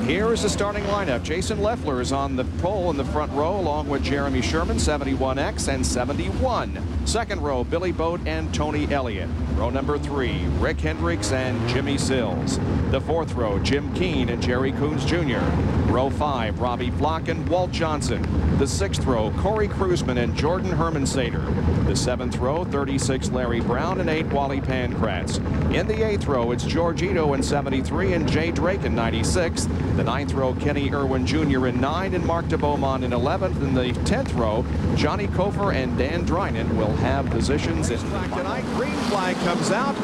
Here is the starting lineup. Jason Leffler is on the pole in the front row, along with Jeremy Sherman, 71X and 71. Second row, Billy Boat and Tony Elliott. Row number 3, Rick Hendricks and Jimmy Sills. The fourth row, Jim Keane and Jerry Coons Jr. Row 5, Robbie Flock and Walt Johnson. The sixth row, Corey Kruisman and Jordan Hermansater. The seventh row, 36, Larry Brown and 8, Wally Pankratz. In the eighth row, it's George Ito in 73 and Jay Drake in 96. The ninth row, Kenny Irwin Jr. in 9 and Mark DeBeaumont in 11th. In the 10th row, Johnny Kofer and Dan Drynan will have positions in track tonight. Green flag comes out.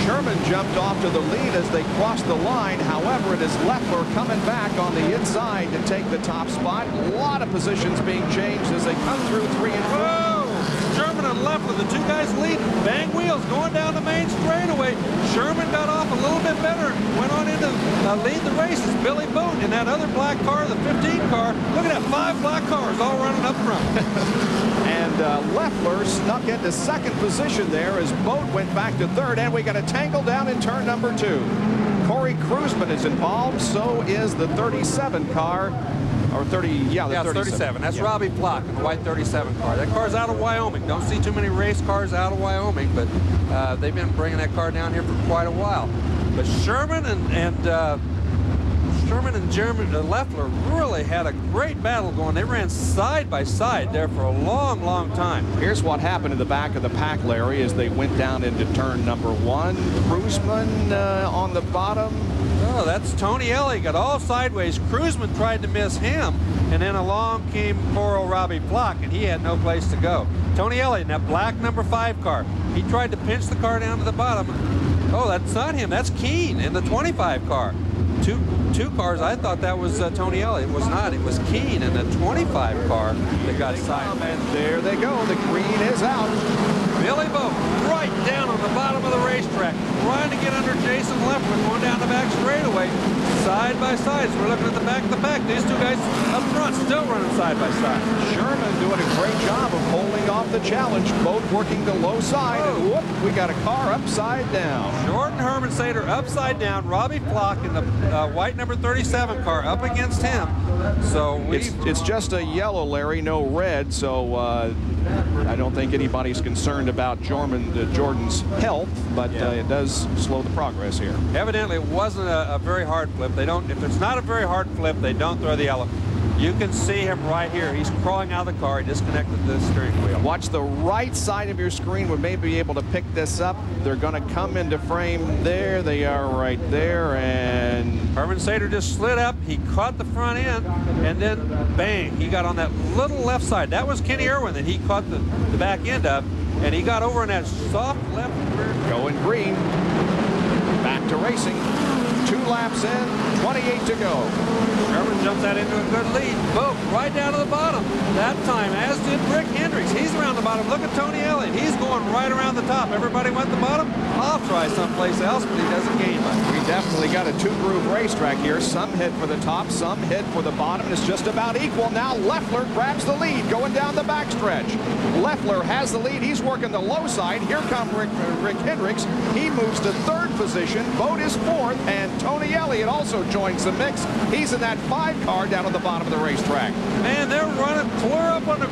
Sherman jumped off to the lead as they crossed the line. However, it is Leffler coming back on the inside to take the top spot. A lot of positions being changed as they come through 3 and 4. Whoa! Sherman and Leffler, the two guys leading. Bang wheels going down the main straightaway. Sherman got off a little bit better. Went on into lead the race. It's Billy Boat in that other black car, the 15 car. Look at that, 5 black cars all running up front. And Leffler snuck into second position there as Boat went back to third, and we got a tangle down in turn number 2. Corey Kruisman is involved, so is the 37 car. Or 30, yeah, the 37. That's Robbie Flock in the white 37 car. That car's out of Wyoming. Don't see too many race cars out of Wyoming, but they've been bringing that car down here for quite a while. But Sherman and Jeremy Leffler really had a great battle going. They ran side by side there for a long, long time. Here's what happened in the back of the pack, Larry, as they went down into turn number 1. Kruisman on the bottom. Oh, that's Tony Elliott. Got all sideways. Kruisman tried to miss him, and then along came poor old Robbie Flock, and he had no place to go. Tony Elliott in that black number 5 car. He tried to pinch the car down to the bottom. Oh, that's not him. That's Keane in the 25 car. Two cars. I thought that was Tony Elliott. It was not. It was Keane in the 25 car that got sideways. And there they go. The green is out. Billy Boat right down on the bottom of the racetrack, trying to get under Jason Leffler, going down the back straightaway, side by side. So we're looking at the back of the pack. These two guys up front still running side by side. Sherman doing a great job of holding off the challenge. Both working the low side. And whoop, we got a car upside down. Jordan Hermansater upside down. Robbie Flock in the white number 37 car up against him. So it's just a yellow, Larry, no red. So I don't think anybody's concerned about Jordan's health, but it does slow the progress here. Evidently, it wasn't a very hard flip. They don't. If it's not a very hard flip, they don't throw the yellow. You can see him right here. He's crawling out of the car. He disconnected the steering wheel. Watch the right side of your screen. We may be able to pick this up. They're going to come into frame. There they are right there. And Hermansater just slid up. He caught the front end, and then bang, he got on that little left side. That was Kenny Irwin that he caught the back end of, and he got over on that soft left rear. Going green. Back to racing. 2 laps in, 28 to go. Sherman jumps that into a good lead. Boat right down to the bottom. That time, as did Rick Hendricks. He's around the bottom. Look at Tony Elliott. He's going right around the top. Everybody went to the bottom. I'll try someplace else, but he doesn't gain much. We definitely got a 2-groove racetrack here. Some hit for the top, some hit for the bottom. It's just about equal. Now Leffler grabs the lead going down the backstretch. Leffler has the lead. He's working the low side. Here comes Rick Hendricks. He moves to 3rd position. Boat is 4th, and Tony Elliott also joins the mix. He's in that 5 car down at the bottom of the racetrack. Man, they're running clear up on the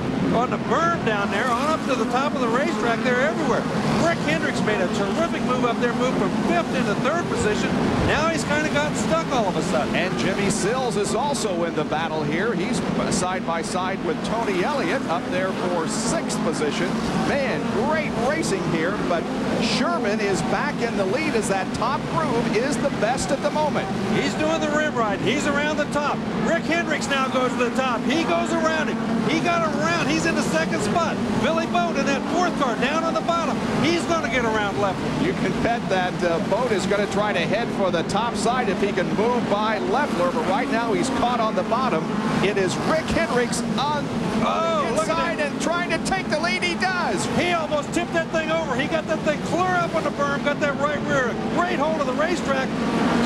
berm down there, on up to the top of the racetrack. They're everywhere. Rick Hendricks made a terrific move up there, moved from 5th into 3rd position. Now he's kind of gotten stuck all of a sudden. And Jimmy Sills is also in the battle here. He's side by side with Tony Elliott up there for 6th position. Man, great racing here, but Sherman is back in the lead as that top groove is the best at the moment. He's doing the rim ride. He's around the top. Rick Hendricks now goes to the top. He goes around him. He got around. He's in the 2nd spot. Billy Boat in that 4th car down on the bottom. He's going to get around Leffler. You can bet that Boat is going to try to head for the top side if he can move by Leffler, but right now he's caught on the bottom. It is Rick Hendricks on the inside and trying to take the lead. He does. He almost tipped that thing over. He got that thing clear up on the berm, got that right rear, great hold of the racetrack,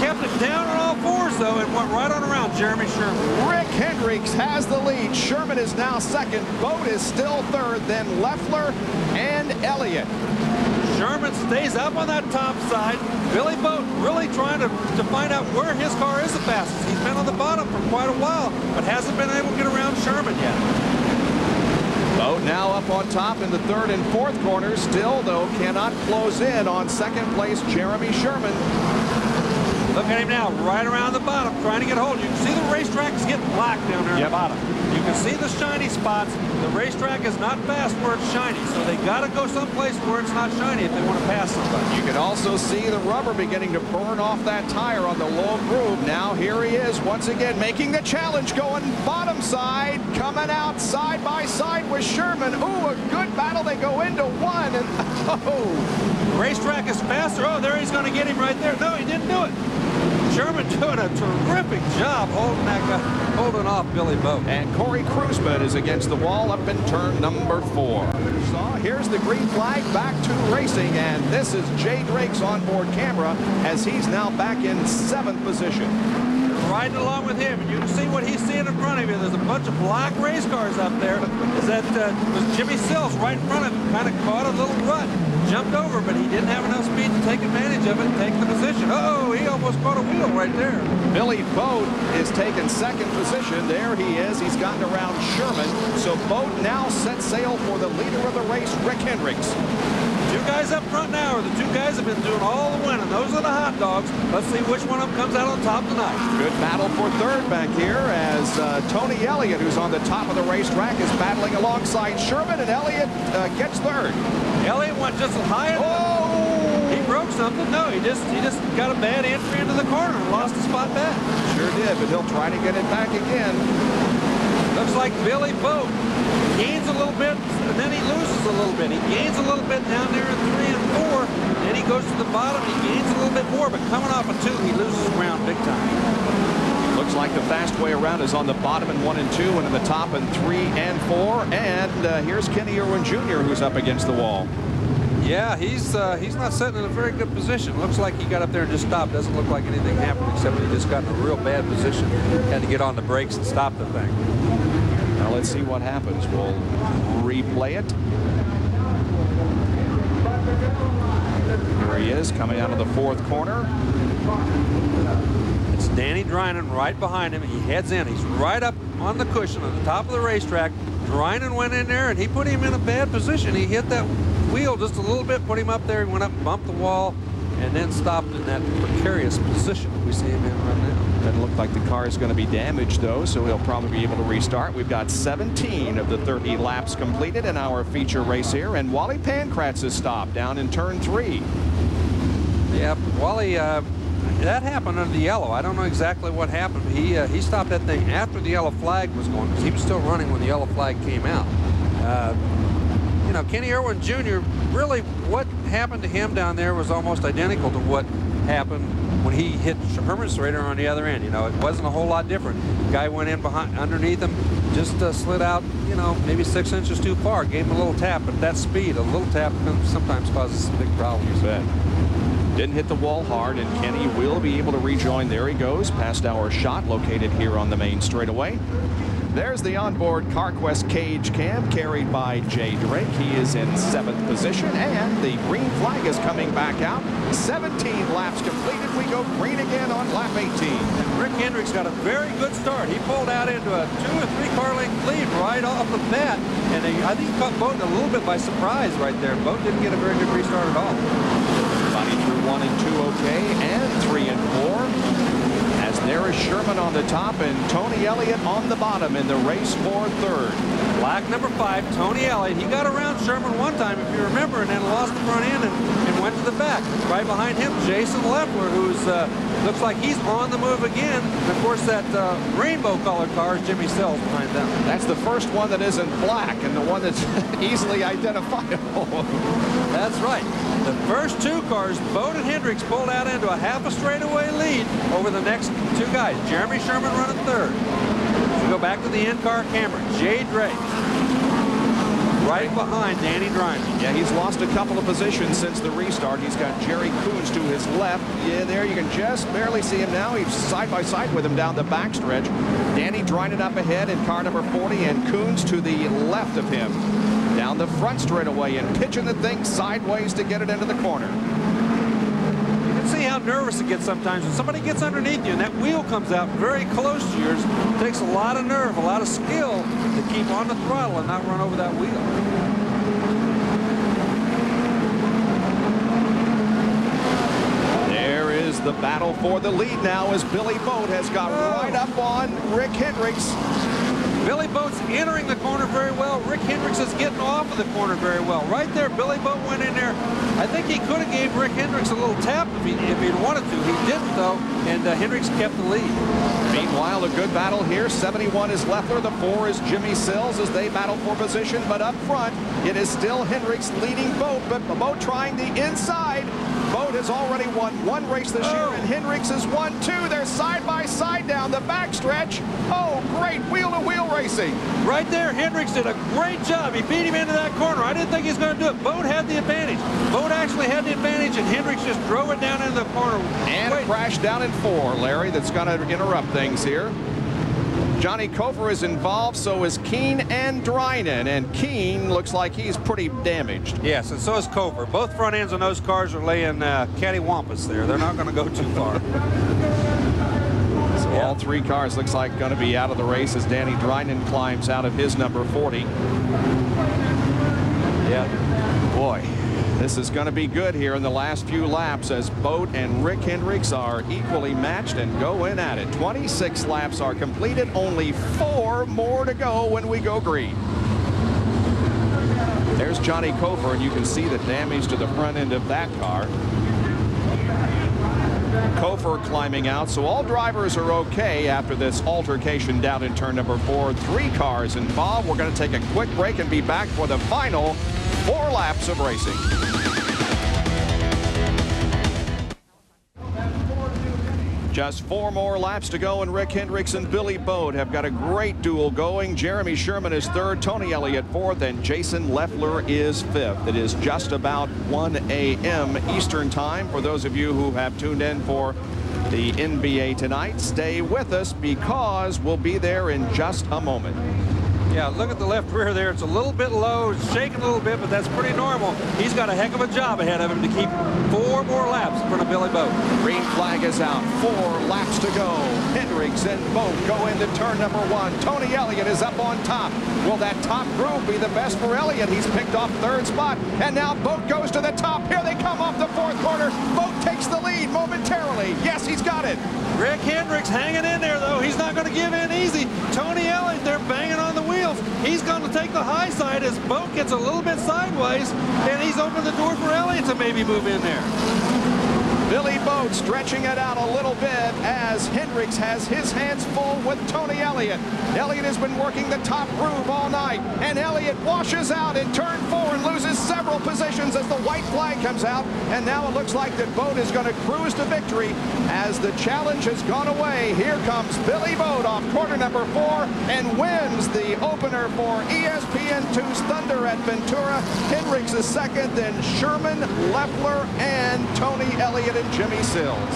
kept it down on all 4s though, and went right on around Jeremy Sherman. Rick Hendricks has the lead. Sherman is now 2nd. Boat is still 3rd, then Leffler and Elliott. Sherman stays up on that top side. Billy Boat really trying to find out where his car is the fastest. He's been on the bottom for quite a while, but hasn't been able to get around Sherman yet. Boat now up on top in the third and fourth corners. Still, though, cannot close in on second place Jeremy Sherman. Look at him now, right around the bottom, trying to get hold. You can see the racetrack is getting black down there at the bottom. You can see the shiny spots. The racetrack is not fast where it's shiny, so they got to go someplace where it's not shiny if they want to pass somebody. You can also see the rubber beginning to burn off that tire on the low groove. Now here he is once again making the challenge, going bottom side, coming out side by side with Sherman. Ooh, a good battle. They go into one, and the racetrack is faster. Oh, there he's going to get him right there. No, he didn't do it. Sherman doing a terrific job holding that guy, holding off Billy Boat. And Corey Kruzman is against the wall up in turn number 4. So here's the green flag, back to racing, and this is Jay Drake's onboard camera as he's now back in 7th position. Riding along with him, and you can see what he's seeing in front of you. There's a bunch of black race cars up there. That was Jimmy Sills right in front of him, kind of caught a little rut, jumped over, but he didn't have enough speed to take advantage of it and take the position. Oh, he almost caught a wheel right there. Billy Boat is taking 2nd position. There he is. He's gotten around Sherman. So Boat now sets sail for the leader of the race, Rick Hendricks. 2 guys up front now are the 2 guys have been doing all the winning. Those are the hot dogs. Let's see which one of them comes out on top tonight. Good battle for third back here as Tony Elliott, who's on the top of the racetrack, is battling alongside Sherman, and Elliott gets third. Elliott went just as high as he broke something. No, he just got a bad entry into the corner and lost the spot back. Sure did, but he'll try to get it back again. Looks like Billy Boat gains a little bit, and then he loses a little bit. He gains a little bit down there in 3 and 4. Then he goes to the bottom. He gains a little bit more, but coming off of 2, he loses ground big time. Looks like the fast way around is on the bottom in 1 and 2, and in the top in 3 and 4. And here's Kenny Irwin Jr., who's up against the wall. Yeah, he's not sitting in a very good position. Looks like he got up there and just stopped. Doesn't look like anything happened, except he just got in a real bad position. Had to get on the brakes and stop the thing. Now let's see what happens. We'll replay it. Here he is coming out of the 4th corner. It's Danny Drinan right behind him. He heads in. He's right up on the cushion on the top of the racetrack. Drinan went in there and he put him in a bad position. He hit that wheel just a little bit, put him up there. He went up, bumped the wall, and then stopped in that precarious position we see him in right now. Doesn't look like the car is going to be damaged, though, so he'll probably be able to restart. We've got 17 of the 30 laps completed in our feature race here, and Wally Pankratz has stopped down in turn 3. Yeah, Wally, that happened under the yellow. I don't know exactly what happened. He stopped that thing after the yellow flag was going, because he was still running when the yellow flag came out. You know, Kenny Irwin Jr., really what happened to him down there was almost identical to what happened when he hit Hermanstrader on the other end. You know, it wasn't a whole lot different. The guy went in behind, underneath him, just slid out, you know, maybe 6 inches too far, gave him a little tap. But at that speed, a little tap sometimes causes some big problems. Didn't hit the wall hard, and Kenny will be able to rejoin. There he goes, past our shot located here on the main straightaway. There's the onboard CarQuest cage cam carried by Jay Drake. He is in 7th position, and the green flag is coming back out. 17 laps completed. We go green again on lap 18. And Rick Hendricks got a very good start. He pulled out into a 2 or 3 car length lead right off the bat, and I think he caught Boat a little bit by surprise right there. Boat didn't get a very good restart at all. Body through 1 and 2 okay, and 3 and 4. As there is Sherman on the top and Tony Elliott on the bottom in the race for 3rd. Black number 5, Tony Elliott. He got around Sherman one time, if you remember, and then lost the front end and went to the back. Right behind him, Jason Leffler, who's looks like he's on the move again. And of course, that rainbow-colored car is Jimmy Sills behind them. That's the first one that isn't black and the one that's easily identifiable. That's right. The first 2 cars, Boat and Hendricks, pulled out into a half a straightaway lead over the next 2 guys. Jeremy Sherman running 3rd. We go back to the in-car camera. Jay Drake right behind Danny Drinan. Yeah, he's lost a couple of positions since the restart. He's got Jerry Coons to his left. Yeah, there you can just barely see him now. He's side by side with him down the backstretch. Danny Drinan up ahead in car number 40, and Coons to the left of him. down the front straightaway and pitching the thing sideways to get it into the corner. You can see how nervous it gets sometimes when somebody gets underneath you and that wheel comes out very close to yours. It takes a lot of nerve, a lot of skill to keep on the throttle and not run over that wheel. The battle for the lead now as Billy Boat has got right up on Rick Hendricks. Billy Boat's entering the corner very well. Rick Hendricks is getting off of the corner very well. Right there, Billy Boat went in there. I think he could have gave Rick Hendricks a little tap if he'd wanted to. He didn't, though, and Hendricks kept the lead. Meanwhile, a good battle here. 71 is Leffler. The 4 is Jimmy Sills as they battle for position. But up front, it is still Hendricks leading Boat, but Boat trying the inside. Boat has already won 1 race this year, and Hendricks has won 2. They're side by side down the backstretch. Oh, great wheel-to-wheel racing. Right there, Hendricks did a great job. He beat him into that corner. I didn't think he was going to do it. Boat had the advantage. Boat actually had the advantage, and Hendricks just drove it down into the corner. And crashed down in 4, Larry. That's going to interrupt things here. Johnny Kofer is involved, so is Keene and Drinan, and Keene looks like he's pretty damaged. Yes, and so is Kofer. Both front ends on those cars are laying cattywampus there. They're not going to go too far. So all 3 cars looks like going to be out of the race as Danny Drinan climbs out of his number 40. Yeah. Boy, this is going to be good here in the last few laps as Boat and Rick Hendricks are equally matched and go in at it. 26 laps are completed. Only 4 more to go when we go green. There's Johnny Kofer, and you can see the damage to the front end of that car. Kofer climbing out, so all drivers are okay after this altercation down in turn number 4. 3 cars involved. We're going to take a quick break and be back for the final 4 laps of racing. Just 4 more laps to go, and Rick Hendricks and Billy Boat have got a great duel going. Jeremy Sherman is 3rd, Tony Elliott 4th, and Jason Leffler is 5th. It is just about 1 a.m. Eastern time. For those of you who have tuned in for the NBA tonight, stay with us because we'll be there in just a moment. Yeah, look at the left rear there. It's a little bit low, it's shaking a little bit, but that's pretty normal. He's got a heck of a job ahead of him to keep 4 more laps in front of Billy Boat. Green flag is out. 4 laps to go. Hendricks and Boat go into turn number 1. Tony Elliott is up on top. Will that top group be the best for Elliott? He's picked off 3rd spot, and now Boat goes to the top. Here they come off the 4th corner. Boat takes the lead momentarily. Yes, he's got it. Rick Hendricks hanging in there, though. He's not going to give in easy. Tony Elliott, they're banging on the wheels. He's going to take the high side as Boat gets a little bit sideways, and he's opened the door for Elliott to maybe move in there. Billy Boat stretching it out a little bit as Hendricks has his hands full with Tony Elliott. Elliott has been working the top groove all night, and Elliott washes out in turn 4 and loses several positions as the white flag comes out, and now it looks like that Boat is going to cruise to victory as the challenge has gone away. Here comes Billy Boat off corner number 4 and wins the opener for ESPN2's Thunder at Ventura. Hendricks is 2nd, then Sherman, Leffler, and Tony Elliott and Jimmy Sills.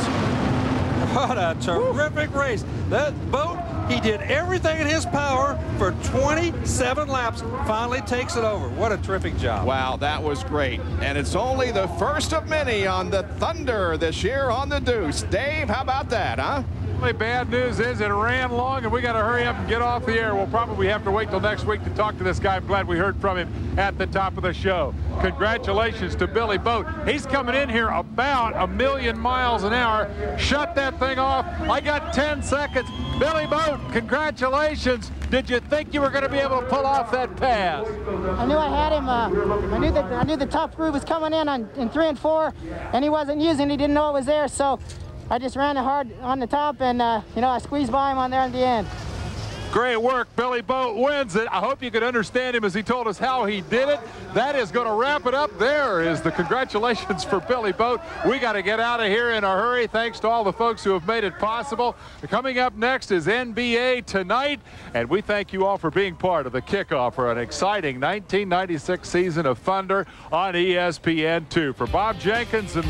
What a terrific race. That Boat, he did everything in his power for 27 laps, finally takes it over. What a terrific job. Wow, that was great. And it's only the first of many on the Thunder this year on the Deuce. Dave, how about that, huh? Only bad news is it ran long, and we got to hurry up and get off the air. We'll probably have to wait till next week to talk to this guy. I'm glad we heard from him at the top of the show. Congratulations to Billy Boat. He's coming in here about 1,000,000 miles an hour. Shut that thing off. I got 10 seconds. Billy Boat, congratulations. Did you think you were going to be able to pull off that pass? I knew I had him. I knew the top groove was coming in 3 and 4, and he wasn't using it. He didn't know it was there, so I just ran it hard on the top, and you know, I squeezed by him on there in the end. Great work. Billy Boat wins it. I hope you could understand him as he told us how he did it. That is going to wrap it up. There is the congratulations for Billy Boat. We got to get out of here in a hurry. Thanks to all the folks who have made it possible. Coming up next is NBA Tonight, and we thank you all for being part of the kickoff for an exciting 1996 season of Thunder on ESPN2. For Bob Jenkins and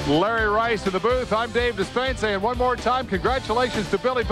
Larry Rice in the booth, I'm Dave Despain saying one more time, congratulations to Billy Boat.